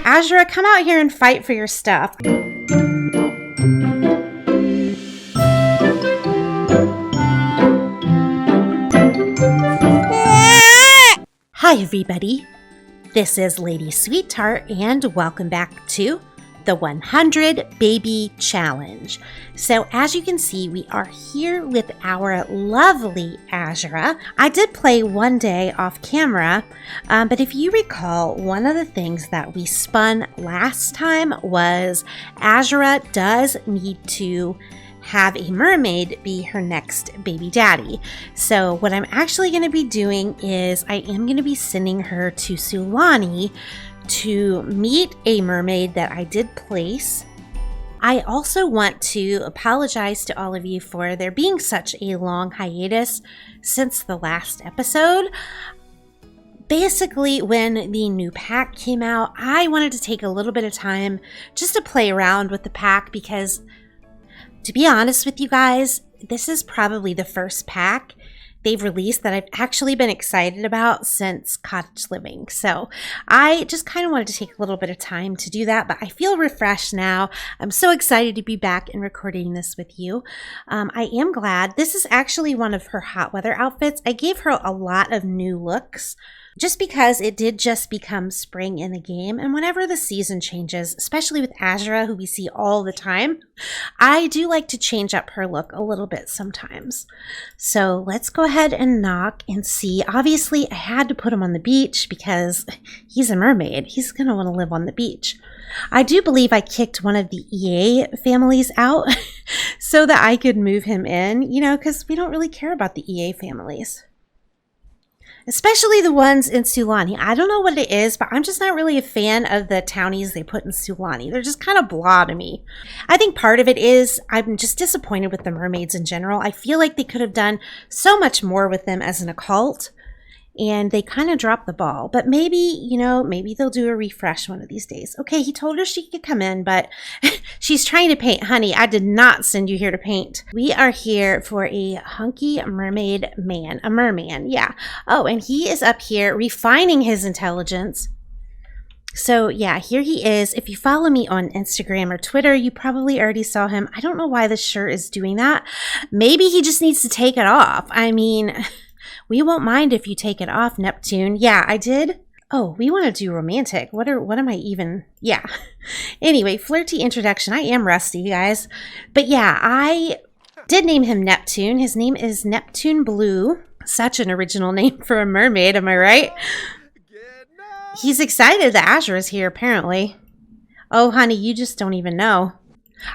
Azura, come out here and fight for your stuff. Hi everybody, this is LadySweetTart and welcome back to the 100 Baby Challenge. So as you can see, we are here with our lovely Azura. I did play one day off camera, but if you recall, one of the things that we spun last time was Azura does need to have a mermaid be her next baby daddy. So what I'm actually going to be doing is I am going to be sending her to Sulani to meet a mermaid that I did place. I also want to apologize to all of you for there being such a long hiatus since the last episode. Basically, when the new pack came out, I wanted to take a little bit of time just to play around with the pack because, to be honest with you guys, this is probably the first pack they've released that I've actually been excited about since Cottage Living. So I just kind of wanted to take a little bit of time to do that, but I feel refreshed now. I'm so excited to be back and recording this with you. I am glad. This is actually one of her hot weather outfits. I gave her a lot of new looks just because it did just become spring in the game, and whenever the season changes, especially with Azura, who we see all the time, I do like to change up her look a little bit sometimes. So let's go ahead and knock and see. Obviously, I had to put him on the beach because he's a mermaid. He's going to want to live on the beach. I do believe I kicked one of the EA families out so that I could move him in, you know, because we don't really care about the EA families. Especially the ones in Sulani. I don't know what it is, but I'm just not really a fan of the townies they put in Sulani. They're just kind of blah to me. I think part of it is I'm just disappointed with the mermaids in general. I feel like they could have done so much more with them as an occult, and they kind of dropped the ball. But maybe, you know, maybe they'll do a refresh one of these days. Okay, he told her she could come in, but she's trying to paint. Honey, I did not send you here to paint. We are here for a hunky mermaid man. A merman, yeah. Oh, and he is up here refining his intelligence. So yeah, here he is. If you follow me on Instagram or Twitter, you probably already saw him. I don't know why this shirt is doing that. Maybe he just needs to take it off. I mean, we won't mind if you take it off, Neptune. Yeah, I did. Oh, we want to do romantic. What am I even? Yeah. Anyway, flirty introduction. I am rusty, guys. But yeah, I did name him Neptune. His name is Neptune Blue. Such an original name for a mermaid, am I right? He's excited that Azura is here, apparently. Oh, honey, you just don't even know.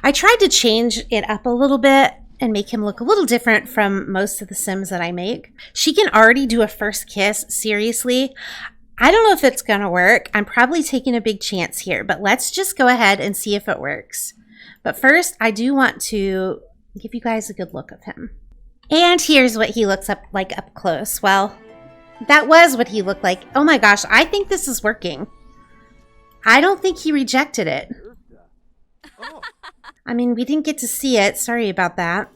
I tried to change it up a little bit and make him look a little different from most of the Sims that I make. She can already do a first kiss. Seriously, I don't know if it's gonna work. I'm probably taking a big chance here, but let's just go ahead and see if it works. But first, I do want to give you guys a good look of him. And here's what he looks like up close. Well, that was what he looked like. Oh my gosh, I think this is working. I don't think he rejected it. I mean, we didn't get to see it. Sorry about that.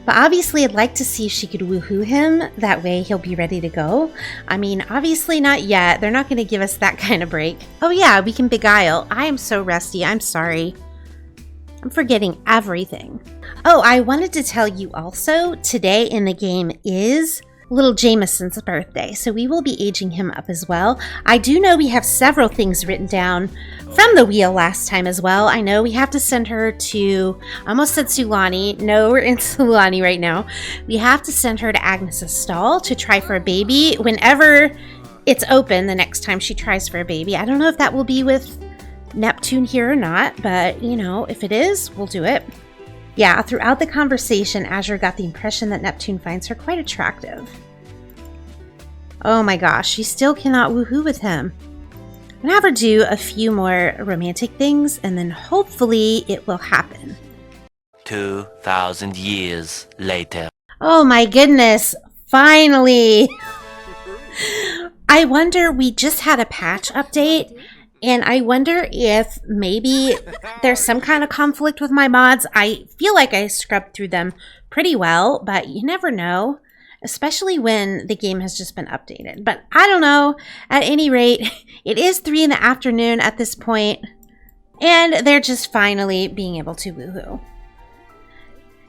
But obviously, I'd like to see if she could woohoo him. That way, he'll be ready to go. I mean, obviously not yet. They're not going to give us that kind of break. Oh yeah, we can beguile. I am so rusty. I'm sorry. I'm forgetting everything. Oh, I wanted to tell you also, today in the game is little Jameson's birthday, so we will be aging him up as well. I do know we have several things written down from the wheel last time as well. I know we have to send her to, I almost said Sulani. No, we're in Sulani right now. We have to send her to Agnes's stall to try for a baby whenever it's open the next time she tries for a baby. I don't know if that will be with Neptune here or not, but you know, if it is, we'll do it. Yeah, throughout the conversation, Azura got the impression that Neptune finds her quite attractive. Oh my gosh, she still cannot woohoo with him. I'm gonna have her do a few more romantic things, and then hopefully it will happen. 2,000 years later. Oh my goodness, finally! I wonder, we just had a patch update, and I wonder if maybe there's some kind of conflict with my mods. I feel like I scrubbed through them pretty well, but you never know. especially when the game has just been updated. But I don't know. At any rate, it is 3 in the afternoon at this point, and they're just finally being able to woohoo.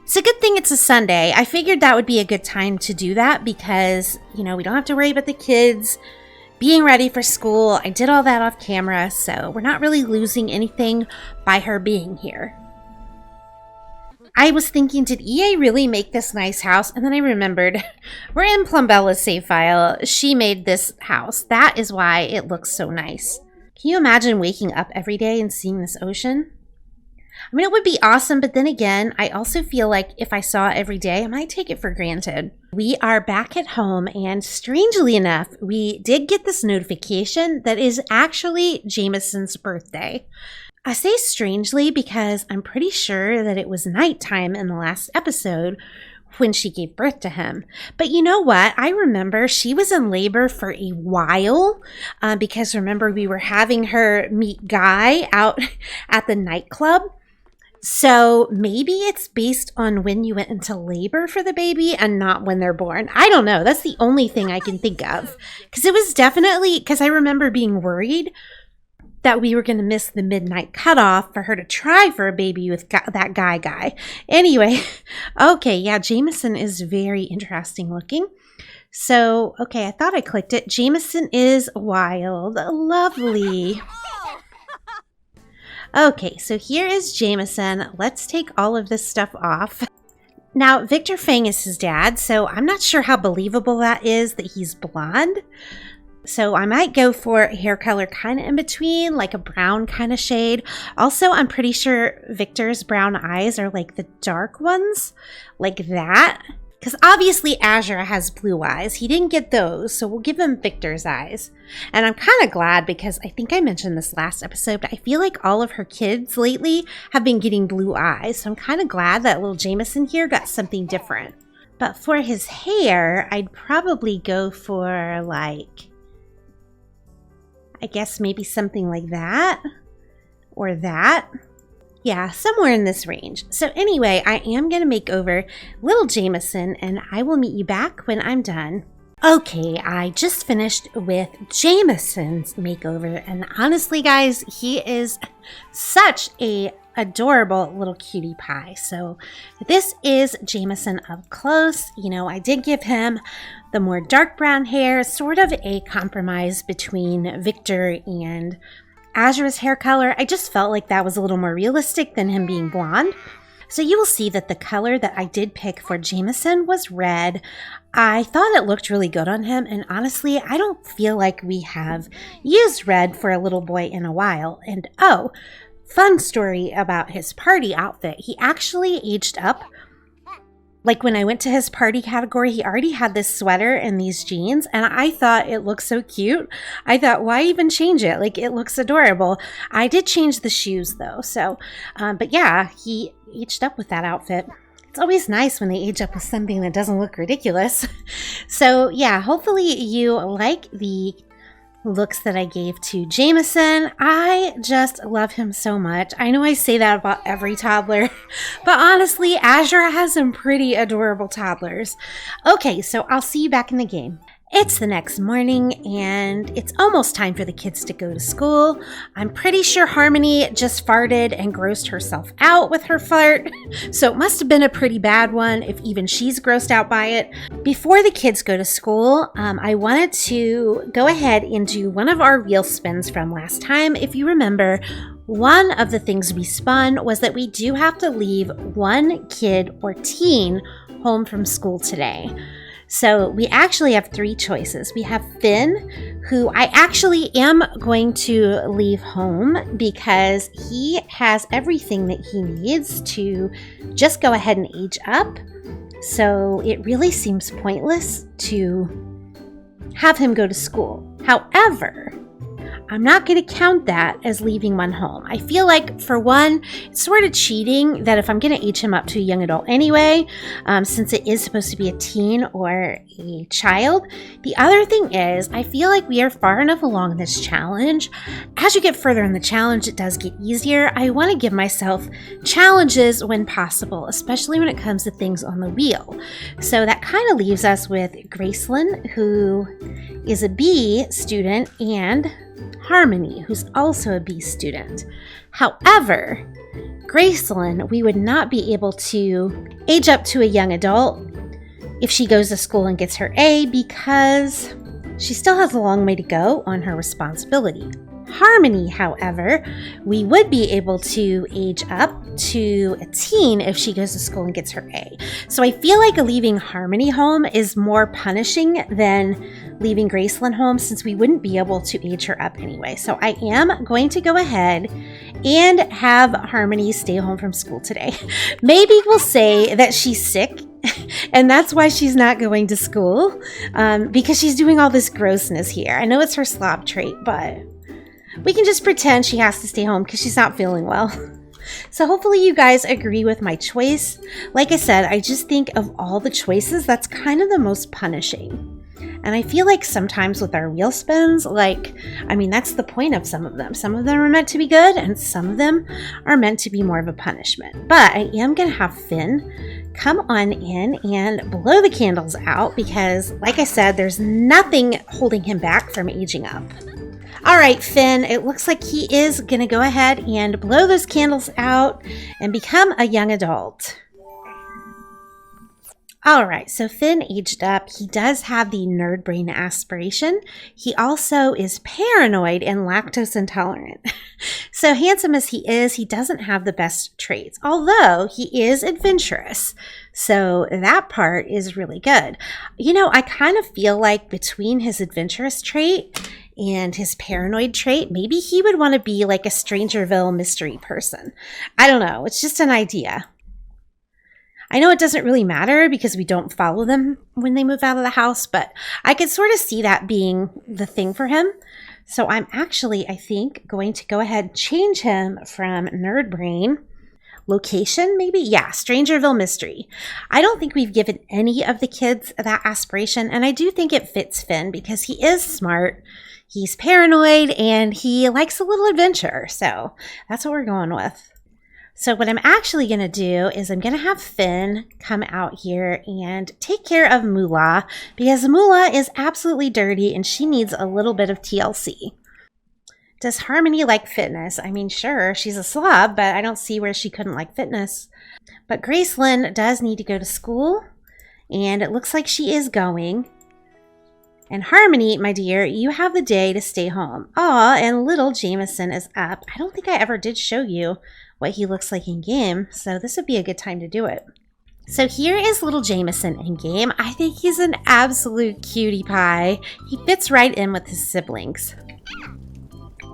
It's a good thing it's a Sunday. I figured that would be a good time to do that because, we don't have to worry about the kids being ready for school. I did all that off camera, so we're not really losing anything by her being here. I was thinking, did EA really make this nice house? And then I remembered, we're in Plumbella's save file. She made this house. That is why it looks so nice. Can you imagine waking up every day and seeing this ocean? I mean, it would be awesome, but then again, I also feel like if I saw it every day, I might take it for granted. We are back at home, and strangely enough, we did get this notification that is actually Jameson's birthday. I say strangely because I'm pretty sure that it was nighttime in the last episode when she gave birth to him. But you know what? I remember she was in labor for a while because remember we were having her meet Guy out at the nightclub. So maybe it's based on when you went into labor for the baby and not when they're born. I don't know. That's the only thing I can think of. Because it was definitely, because I remember being worried that we were going to miss the midnight cutoff for her to try for a baby with that guy. Anyway, okay, yeah, Jameson is very interesting looking. So, okay, I thought I clicked it. Jameson is wild. Lovely. Okay, so here is Jameson. Let's take all of this stuff off. Now, Victor Fang is his dad, so I'm not sure how believable that is that he's blonde. So I might go for a hair color kind of in between, like a brown kind of shade. Also, I'm pretty sure Victor's brown eyes are like the dark ones, like that. Because obviously Azura has blue eyes. He didn't get those, so we'll give him Victor's eyes. And I'm kind of glad because I think I mentioned this last episode, but I feel like all of her kids lately have been getting blue eyes. So I'm kind of glad that little Jameson here got something different. But for his hair, I'd probably go for like, I guess maybe something like that or that. Yeah, somewhere in this range. So anyway, I am going to make over little Jameson and I will meet you back when I'm done. Okay, I just finished with Jameson's makeover and honestly guys, he is such a adorable little cutie pie. So this is Jameson up close. I did give him the more dark brown hair, sort of a compromise between Victor and Azura's hair color. I just felt like that was a little more realistic than him being blonde. So you will see that the color that I did pick for Jameson was red. I thought it looked really good on him, and honestly, I don't feel like we have used red for a little boy in a while. And oh, fun story about his party outfit. He actually aged up. Like when I went to his party category, he already had this sweater and these jeans, and I thought it looked so cute. I thought, why even change it? Like, it looks adorable. I did change the shoes though, so, but yeah, he aged up with that outfit. It's always nice when they age up with something that doesn't look ridiculous. So yeah, hopefully you like the looks that I gave to Jameson. I just love him so much. I know I say that about every toddler, but honestly, Azura has some pretty adorable toddlers. Okay, so I'll see you back in the game. It's the next morning, and it's almost time for the kids to go to school. I'm pretty sure Harmony just farted and grossed herself out with her fart, so it must have been a pretty bad one if even she's grossed out by it. Before the kids go to school, I wanted to go ahead and do one of our wheel spins from last time. If you remember, one of the things we spun was that we do have to leave one kid or teen home from school today. So we actually have 3 choices. We have Finn, who I actually am going to leave home because he has everything that he needs to just go ahead and age up. So it really seems pointless to have him go to school. However, I'm not going to count that as leaving one home. I feel like, for one, it's sort of cheating that if I'm going to age him up to a young adult anyway, since it is supposed to be a teen or a child. The other thing is, I feel like we are far enough along in this challenge. As you get further in the challenge, it does get easier. I want to give myself challenges when possible, especially when it comes to things on the wheel. So that kind of leaves us with Gracelyn, who is a B student, and Harmony, who's also a B student. However, Gracelyn, we would not be able to age up to a young adult if she goes to school and gets her A, because she still has a long way to go on her responsibility. Harmony, however, we would be able to age up to a teen if she goes to school and gets her A. So I feel like leaving Harmony home is more punishing than leaving Gracelyn home, since we wouldn't be able to age her up anyway. So I am going to go ahead and have Harmony stay home from school today. Maybe we'll say that she's sick and that's why she's not going to school, because she's doing all this grossness here. I know it's her slob trait, but we can just pretend she has to stay home because she's not feeling well. So hopefully you guys agree with my choice. Like I said, I just think of all the choices, that's kind of the most punishing. And I feel like sometimes with our wheel spins, that's the point of some of them. Some of them are meant to be good, and some of them are meant to be more of a punishment. But I am going to have Finn come on in and blow the candles out because, like I said, there's nothing holding him back from aging up. All right, Finn, it looks like he is going to go ahead and blow those candles out and become a young adult. All right, so Finn aged up. He does have the nerd brain aspiration. He also is paranoid and lactose intolerant. So handsome as he is, he doesn't have the best traits, although he is adventurous. So that part is really good. You know, I kind of feel like between his adventurous trait and his paranoid trait, maybe he would want to be like a Strangerville mystery person. I don't know. It's just an idea. I know it doesn't really matter because we don't follow them when they move out of the house, but I could sort of see that being the thing for him. So I'm actually, I think, going to go ahead and change him from Nerd Brain. Location, maybe? Yeah, Strangerville Mystery. I don't think we've given any of the kids that aspiration, and I do think it fits Finn because he is smart, he's paranoid, and he likes a little adventure. So that's what we're going with. So what I'm actually going to do is I'm going to have Finn come out here and take care of Moolah because Moolah is absolutely dirty and she needs a little bit of TLC. Does Harmony like fitness? I mean, sure, she's a slob, but I don't see where she couldn't like fitness. But Gracelyn does need to go to school, and it looks like she is going. And Harmony, my dear, you have the day to stay home. Aw, and little Jameson is up. I don't think I ever did show you what he looks like in game, so this would be a good time to do it. So here is little Jameson in game. I think he's an absolute cutie pie. He fits right in with his siblings.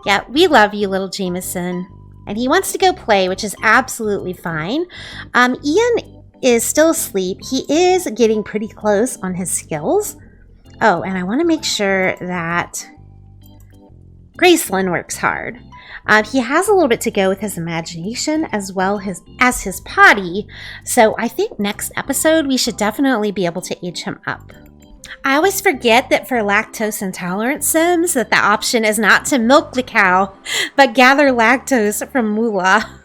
Yeah, we love you, little Jameson. And he wants to go play, which is absolutely fine. Ian is still asleep. He is getting pretty close on his skills. Oh, and I want to make sure that Gracelyn works hard. He has a little bit to go with his imagination as well as his potty. So I think next episode we should definitely be able to age him up. I always forget that for lactose intolerant Sims that the option is not to milk the cow, but gather lactose from Moolah.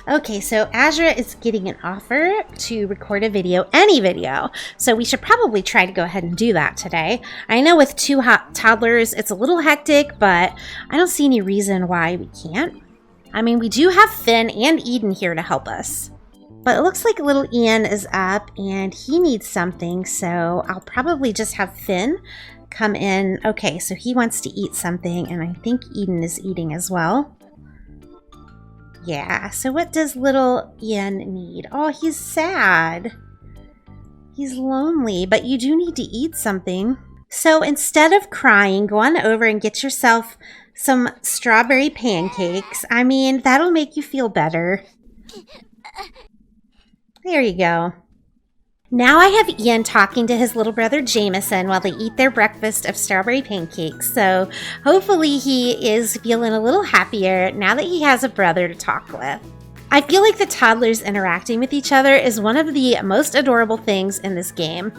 Okay, so Azura is getting an offer to record a video, any video, so we should probably try to go ahead and do that today. I know with two toddlers it's a little hectic, but I don't see any reason why we can't. I mean, we do have Finn and Eden here to help us. But it looks like little Ian is up and he needs something, so I'll probably just have Finn come in. Okay, so he wants to eat something, and I think Eden is eating as well. Yeah, so what does little Ian need? Oh, he's sad. He's lonely, but you do need to eat something. So instead of crying, go on over and get yourself some strawberry pancakes. I mean, that'll make you feel better. There you go. Now I have Ian talking to his little brother Jameson while they eat their breakfast of strawberry pancakes, so hopefully he is feeling a little happier now that he has a brother to talk with. I feel like the toddlers interacting with each other is one of the most adorable things in this game.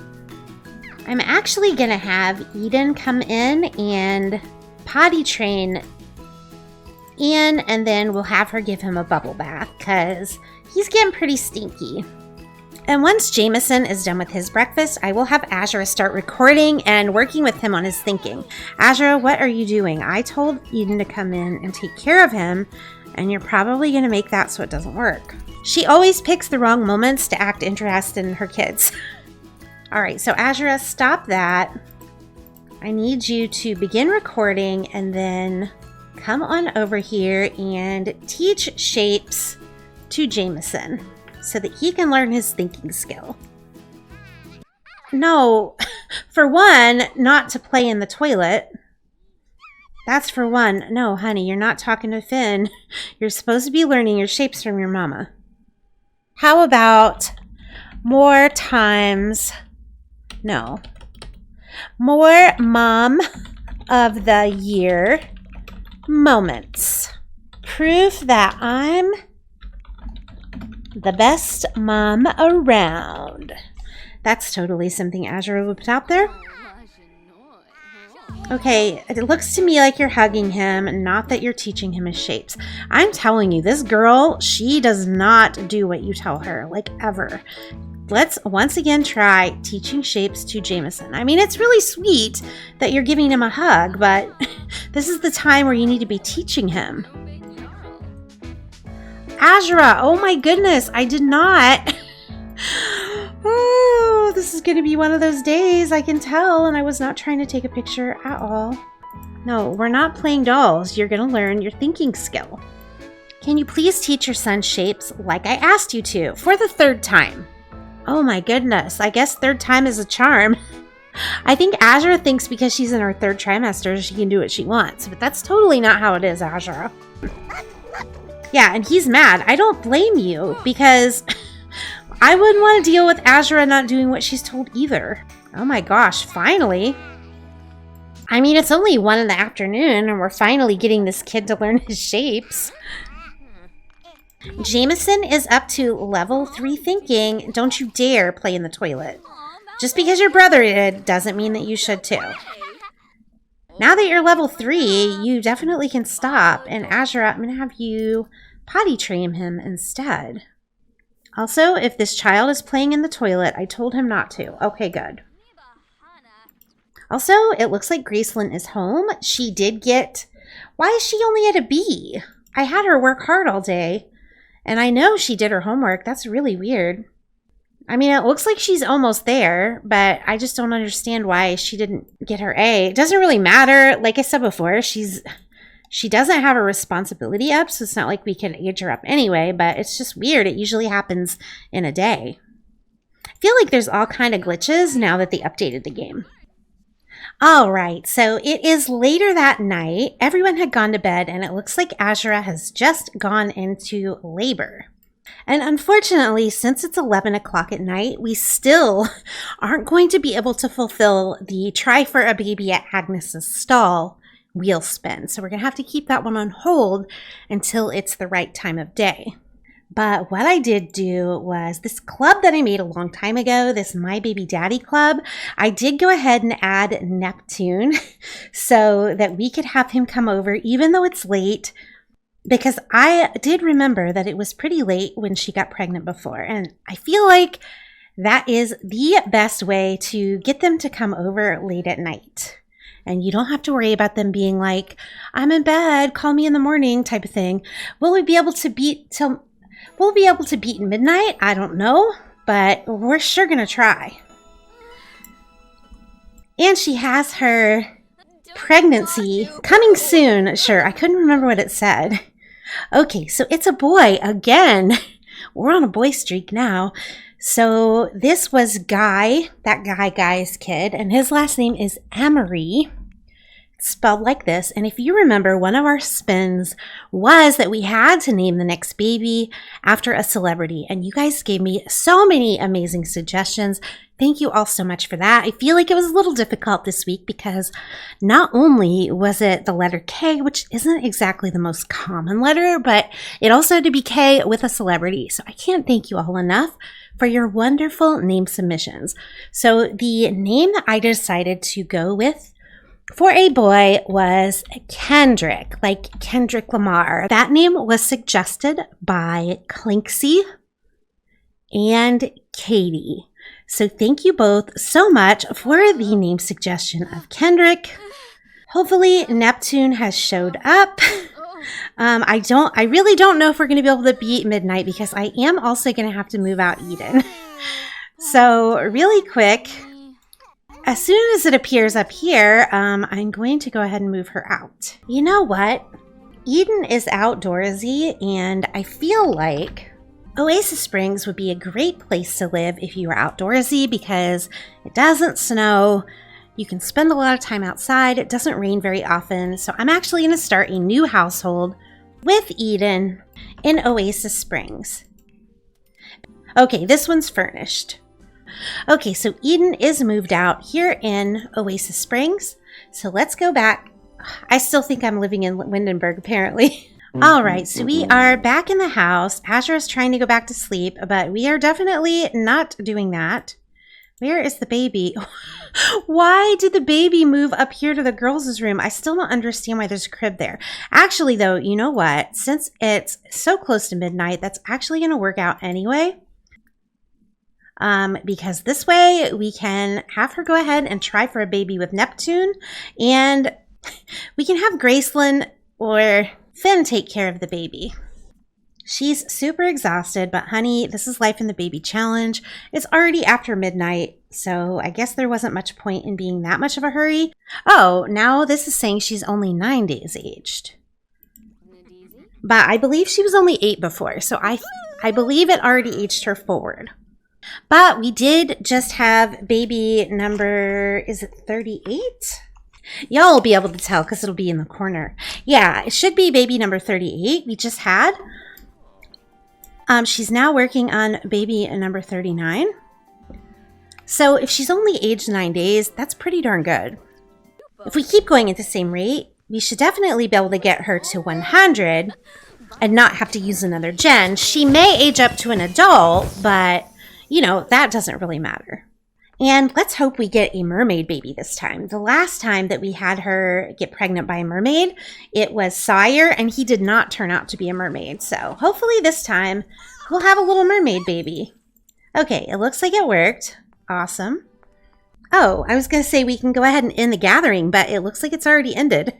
I'm actually going to have Eden come in and potty train Ian, and then we'll have her give him a bubble bath because he's getting pretty stinky. And once Jameson is done with his breakfast, I will have Azura start recording and working with him on his thinking. Azura, what are you doing? I told Eden to come in and take care of him, and you're probably going to make that so it doesn't work. She always picks the wrong moments to act interested in her kids. All right, so Azura, stop that. I need you to begin recording and then come on over here and teach shapes to Jameson so that he can learn his thinking skill. No, for one, not to play in the toilet. That's for one. No, honey, you're not talking to Finn. You're supposed to be learning your shapes from your mama. How about more times... No. More Mom of the Year moments. Proof that I'm the best mom around. That's totally something Azura would put out there. Okay, it looks to me like you're hugging him, not that you're teaching him his shapes. I'm telling you, this girl, she does not do what you tell her, like ever. Let's once again try teaching shapes to Jameson. I mean, it's really sweet that you're giving him a hug, but this is the time where you need to be teaching him. Azura, oh my goodness, I did not. Oh, this is going to be one of those days, I can tell, and I was not trying to take a picture at all. No, we're not playing dolls. You're going to learn your thinking skill. Can you please teach your son shapes like I asked you to for the third time? Oh my goodness, I guess third time is a charm. I think Azura thinks because she's in her third trimester, she can do what she wants, but that's totally not how it is, Azura. Yeah, and he's mad. I don't blame you because I wouldn't want to deal with Azura not doing what she's told either. Oh my gosh, finally. I mean, it's only 1 in the afternoon and we're finally getting this kid to learn his shapes. Jameson is up to level 3 thinking. Don't you dare play in the toilet. Just because your brother did doesn't mean that you should too. Now that you're level 3, you definitely can stop. And Azura, I'm going to have you potty train him instead. Also, if this child is playing in the toilet, I told him not to. Okay, good. Also, it looks like Gracelyn is home. She did get... Why is she only at a B? I had her work hard all day. And I know she did her homework. That's really weird. I mean, it looks like she's almost there, but I just don't understand why she didn't get her A. It doesn't really matter. Like I said before, she doesn't have a responsibility up, so it's not like we can age her up anyway, but it's just weird. It usually happens in a day. I feel like there's all kind of glitches now that they updated the game. All right, so it is later that night. Everyone had gone to bed, and it looks like Azura has just gone into labor. And unfortunately, since it's 11 o'clock at night, we still aren't going to be able to fulfill the try for a baby at Agnes's stall wheel spin. So we're going to have to keep that one on hold until it's the right time of day. But what I did do was this club that I made a long time ago, this My Baby Daddy Club, I did go ahead and add Neptune so that we could have him come over even though it's late, because I did remember that it was pretty late when she got pregnant before. And I feel like that is the best way to get them to come over late at night. And you don't have to worry about them being like, I'm in bed, call me in the morning type of thing. Will we be able to beat midnight? I don't know, but we're sure going to try. And she has her pregnancy coming soon. Sure, I couldn't remember what it said. Okay, so it's a boy again. We're on a boy streak now. So this was Guy, that Guy's kid, and his last name is Amory. spelled like this. And if you remember, one of our spins was that we had to name the next baby after a celebrity. And you guys gave me so many amazing suggestions. Thank you all so much for that. I feel like it was a little difficult this week because not only was it the letter K, which isn't exactly the most common letter, but it also had to be K with a celebrity. So I can't thank you all enough for your wonderful name submissions. So the name that I decided to go with for a boy was Kendrick, like Kendrick Lamar. That name was suggested by Clinksy and Katie. So thank you both so much for the name suggestion of Kendrick. Hopefully Neptune has showed up. I really don't know if we're going to be able to beat midnight because I am also going to have to move out Eden. So really quick, as soon as it appears up here, I'm going to go ahead and move her out. You know what? Eden is outdoorsy and I feel like Oasis Springs would be a great place to live if you were outdoorsy because it doesn't snow. You can spend a lot of time outside. It doesn't rain very often. So I'm actually going to start a new household with Eden in Oasis Springs. Okay, this one's furnished. Okay, so Eden is moved out here in Oasis Springs. So let's go back. I still think I'm living in Windenburg, apparently. All right, so we are back in the house. Azura is trying to go back to sleep, but we are definitely not doing that. Where is the baby? Why did the baby move up here to the girls' room? I still don't understand why there's a crib there. Actually, though, you know what? Since it's so close to midnight, that's actually going to work out anyway. Because this way we can have her go ahead and try for a baby with Neptune, and we can have Gracelyn or Finn take care of the baby. She's super exhausted, but honey, this is life in the baby challenge. It's already after midnight, so I guess there wasn't much point in being that much of a hurry. Oh, now this is saying she's only 9 days aged. But I believe she was only 8 before, so I believe it already aged her forward. But we did just have baby number, is it 38? Y'all will be able to tell because it'll be in the corner. Yeah, it should be baby number 38 we just had. She's now working on baby number 39. So if she's only aged 9 days, that's pretty darn good. If we keep going at the same rate, we should definitely be able to get her to 100 and not have to use another gen. She may age up to an adult, but you know, that doesn't really matter. And let's hope we get a mermaid baby this time. The last time that we had her get pregnant by a mermaid, it was Sire, and he did not turn out to be a mermaid. So hopefully this time we'll have a little mermaid baby. Okay, it looks like it worked. Awesome. Oh, I was going to say we can go ahead and end the gathering, but it looks like it's already ended.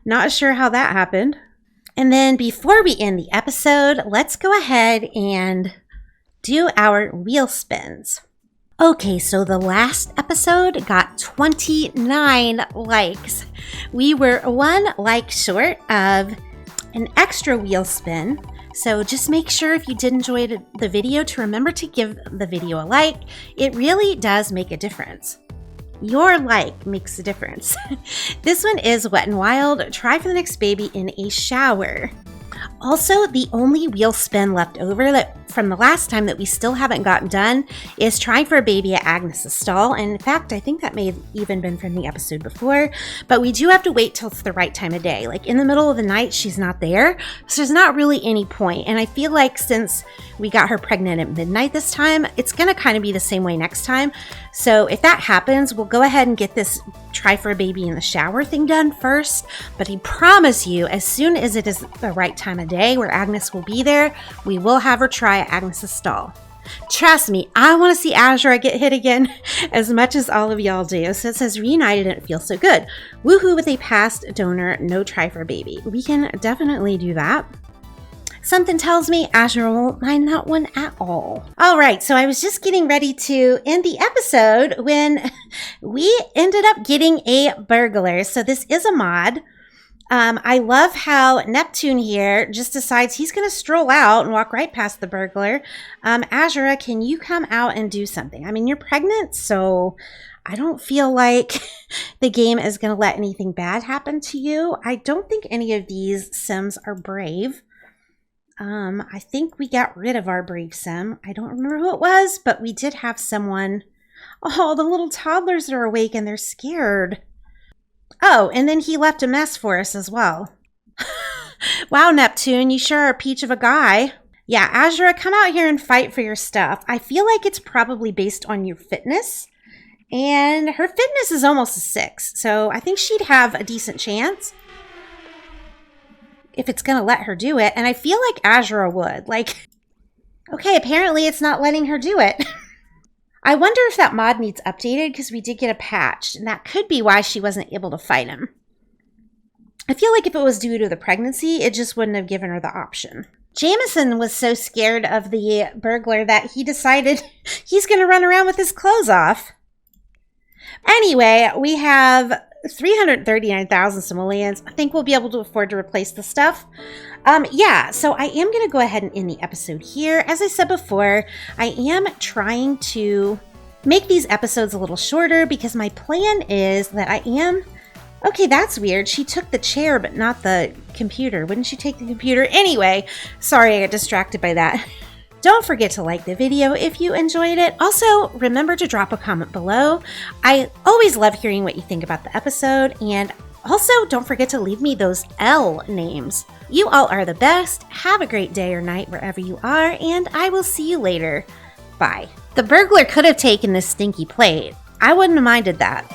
Not sure how that happened. And then before we end the episode, let's go ahead and do our wheel spins. Okay, so the last episode got 29 likes. We were 1 like short of an extra wheel spin. So just make sure if you did enjoy the video to remember to give the video a like. It really does make a difference. Your like makes a difference. This one is Wet n Wild. Try for the next baby in a shower. Also, the only wheel spin left over that from the last time that we still haven't gotten done is trying for a baby at Agnes's stall. And in fact, I think that may have even been from the episode before, but we do have to wait till it's the right time of day. Like in the middle of the night, she's not there. So there's not really any point. And I feel like since we got her pregnant at midnight this time, it's going to kind of be the same way next time. So if that happens, we'll go ahead and get this try for a baby in the shower thing done first. But I promise you, as soon as it is the right time of day where Agnes will be there, we will have her try at Agnes's stall. Trust me, I want to see Azura get hit again as much as all of y'all do. So it says reunited and it feels so good. Woohoo with a past donor, no try for a baby. We can definitely do that. Something tells me Azura won't mind that one at all. All right, so I was just getting ready to end the episode when we ended up getting a burglar. So this is a mod. I love how Neptune here just decides he's going to stroll out and walk right past the burglar. Azura, can you come out and do something? I mean, you're pregnant, so I don't feel like the game is going to let anything bad happen to you. I don't think any of these Sims are brave. I think we got rid of our brave Sim. I don't remember who it was, but we did have someone. Oh, the little toddlers are awake and they're scared. Oh, and then he left a mess for us as well. Wow, Neptune, you sure are a peach of a guy. Yeah, Azura, come out here and fight for your stuff. I feel like it's probably based on your fitness. And her fitness is almost a 6, so I think she'd have a decent chance if it's going to let her do it. And I feel like Azura would. Like, okay, apparently it's not letting her do it. I wonder if that mod needs updated because we did get a patch, and that could be why she wasn't able to fight him. I feel like if it was due to the pregnancy, it just wouldn't have given her the option. Jameson was so scared of the burglar that he decided he's going to run around with his clothes off. Anyway, we have 339,000 simoleons. I think we'll be able to afford to replace the stuff. Yeah, so I am going to go ahead and end the episode here. As I said before, I am trying to make these episodes a little shorter because my plan is that I am... Okay, that's weird. She took the chair, but not the computer. Wouldn't she take the computer? Anyway, sorry I got distracted by that. Don't forget to like the video if you enjoyed it. Also, remember to drop a comment below. I always love hearing what you think about the episode. And also, don't forget to leave me those L names. You all are the best. Have a great day or night wherever you are, and I will see you later. Bye. The burglar could have taken this stinky plate. I wouldn't have minded that.